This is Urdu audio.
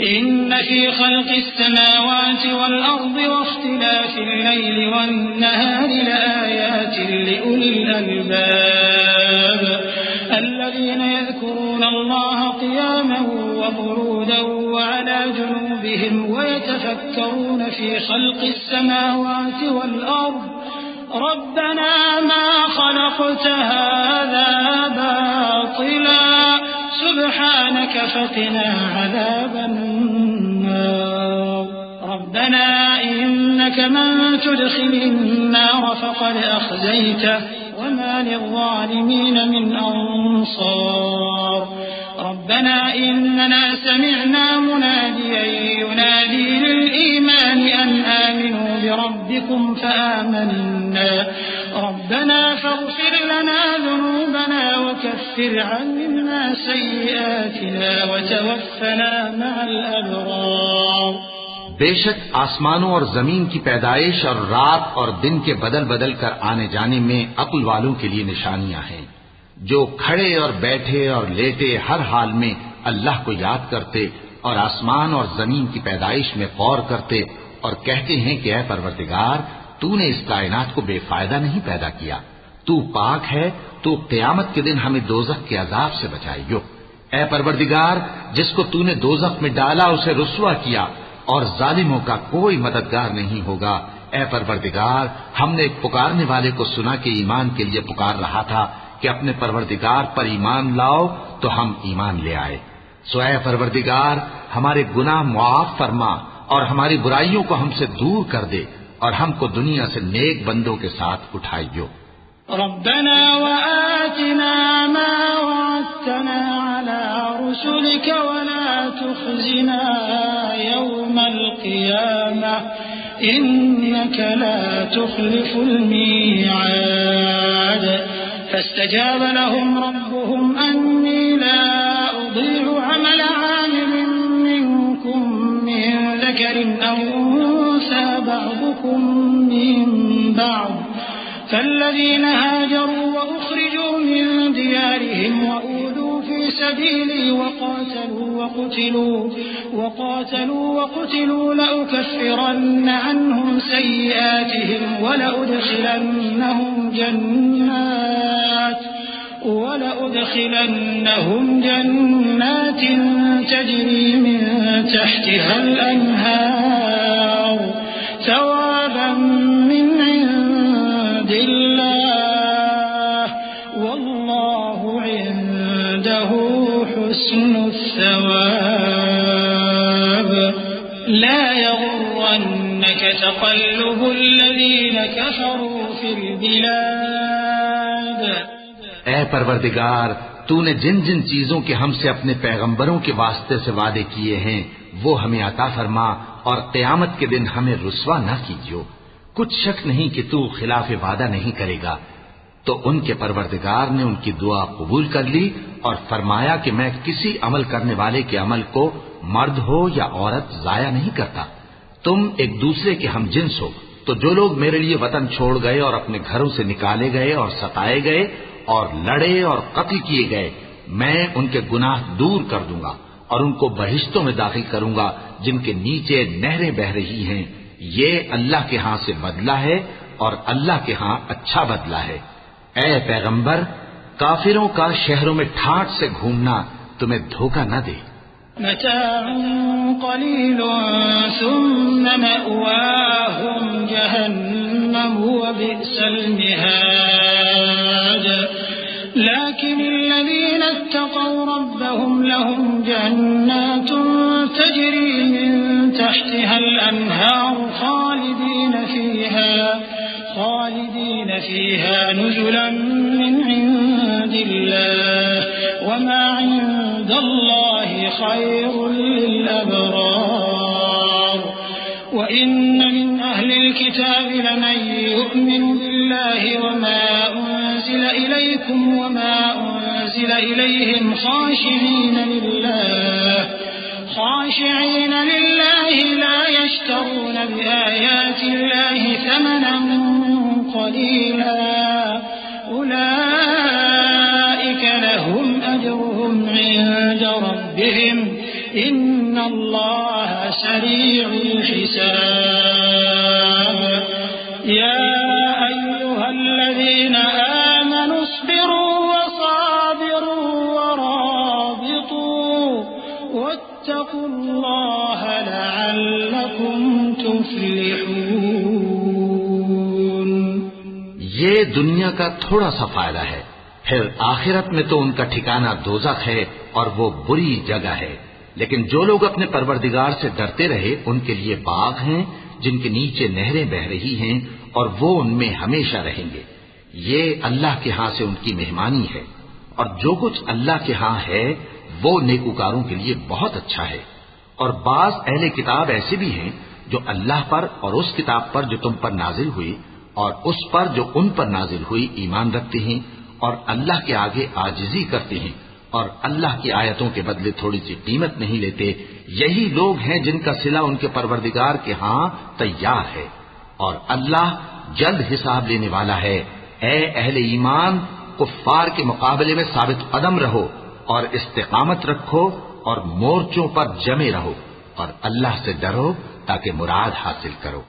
إن في خلق السماوات والأرض واختلاف الليل والنهار لآيات لأولي الألباب الذين يذكرون الله قياما وقعودا وعلى جنوبهم ويتفكرون في خلق السماوات والأرض ربنا ما خلقت هذا باطلا سبحانك فقنا عذاب النار ربنا إنك من تدخل النار فقد أخزيته وما للظالمين من أنصار ربنا إننا سمعنا مناديا ينادي للإيمان أن آمنوا بربكم فآمنا ربنا فاغفر لنا ذنوبنا وكفر عنا سيئاتنا وتوفنا مع الأبرار بے شک آسمانوں اور زمین کی پیدائش اور رات اور دن کے بدل بدل کر آنے جانے میں عقل والوں کے لیے نشانیاں ہیں جو کھڑے اور بیٹھے اور لیٹے ہر حال میں اللہ کو یاد کرتے اور آسمان اور زمین کی پیدائش میں غور کرتے اور کہتے ہیں کہ اے پروردگار تو نے اس کائنات کو بے فائدہ نہیں پیدا کیا تو پاک ہے تو قیامت کے دن ہمیں دوزخ کے عذاب سے بچائیو اے پروردگار جس کو تو نے دوزخ میں ڈالا اسے رسوا کیا اور ظالموں کا کوئی مددگار نہیں ہوگا اے پروردگار ہم نے ایک پکارنے والے کو سنا کہ ایمان کے لیے پکار رہا تھا کہ اپنے پروردگار پر ایمان لاؤ تو ہم ایمان لے آئے سو اے پروردگار ہمارے گناہ معاف فرما اور ہماری برائیوں کو ہم سے دور کر دے اور ہم کو دنیا سے نیک بندوں کے ساتھ اٹھائیو ربنا وآتنا ما وعدتنا على رسلك ولا تخزنا يوم القيامة إنك لا تخلف الميعاد فاستجاب لهم ربهم أني لا أضيع عمل عامل منكم من ذكر أو أنثى بعضكم من بعض فالذين هاجروا وأخرجوا من ديارهم وأوذوا في سبيلي وقاتلوا لأكفرن عنهم سيئاتهم ولأدخلنهم جنات تجري من تحتها الأنهار ثوابا من عند الله والله عنده حسن الثواب لا يغرنك تقلب الذين كفروا في البلاد اے پروردگار تو نے جن جن چیزوں کے ہم سے اپنے پیغمبروں کے واسطے سے وعدے کیے ہیں وہ ہمیں عطا فرما اور قیامت کے دن ہمیں رسوا نہ کیجیو کچھ شک نہیں کہ تو خلاف وعدہ نہیں کرے گا تو ان کے پروردگار نے ان کی دعا قبول کر لی اور فرمایا کہ میں کسی عمل کرنے والے کے عمل کو مرد ہو یا عورت ضائع نہیں کرتا تم ایک دوسرے کے ہم جنس ہو تو جو لوگ میرے لیے وطن چھوڑ گئے اور اپنے گھروں سے نکالے گئے اور ستائے گئے اور لڑے اور قتل کیے گئے میں ان کے گناہ دور کر دوں گا اور ان کو بہشتوں میں داخل کروں گا جن کے نیچے نہریں بہ رہی ہیں یہ اللہ کے ہاں سے بدلہ ہے اور اللہ کے ہاں اچھا بدلہ ہے اے پیغمبر کافروں کا شہروں میں ٹھاٹ سے گھومنا تمہیں دھوکہ نہ دے متاع قليل ثم مأواهم جهنم وبئس المهاد لكن الذين اتقوا ربهم لهم جنات تجري من تحتها الأنهار خالدين فيها نزلا من عند الله وما عند الله خير للأبرار وإن من أهل الكتاب لمن يؤمن بالله وما أنزل إليكم وما أنزل إليهم خاشعين لله لا يشترون بآيات الله ثمنا قليلا أولئك لهم أجرهم عند ربهم إن الله سريع الحساب يا أيها الذين آمنوا اصبروا وصابروا ورابطوا واتقوا الله لعلكم تفلحون. یہ دنیا کا تھوڑا سا فائدہ ہے، پھر آخرت میں تو ان کا ٹھکانہ دوزخ ہے اور وہ بری جگہ ہے. لیکن جو لوگ اپنے پروردگار سے ڈرتے رہے ان کے لیے باغ ہیں جن کے نیچے نہریں بہ رہی ہیں اور وہ ان میں ہمیشہ رہیں گے. یہ اللہ کے ہاں سے ان کی مہمانی ہے، اور جو کچھ اللہ کے ہاں ہے وہ نیکوکاروں کے لیے بہت اچھا ہے. اور بعض اہل کتاب ایسے بھی ہیں جو اللہ پر اور اس کتاب پر جو تم پر نازل ہوئی اور اس پر جو ان پر نازل ہوئی ایمان رکھتے ہیں اور اللہ کے آگے عاجزی کرتے ہیں اور اللہ کی آیتوں کے بدلے تھوڑی سی قیمت نہیں لیتے. یہی لوگ ہیں جن کا صلہ ان کے پروردگار کے ہاں تیار ہے، اور اللہ جلد حساب لینے والا ہے. اے اہل ایمان، کفار کے مقابلے میں ثابت قدم رہو اور استقامت رکھو اور مورچوں پر جمے رہو اور اللہ سے ڈرو تاکہ مراد حاصل کرو.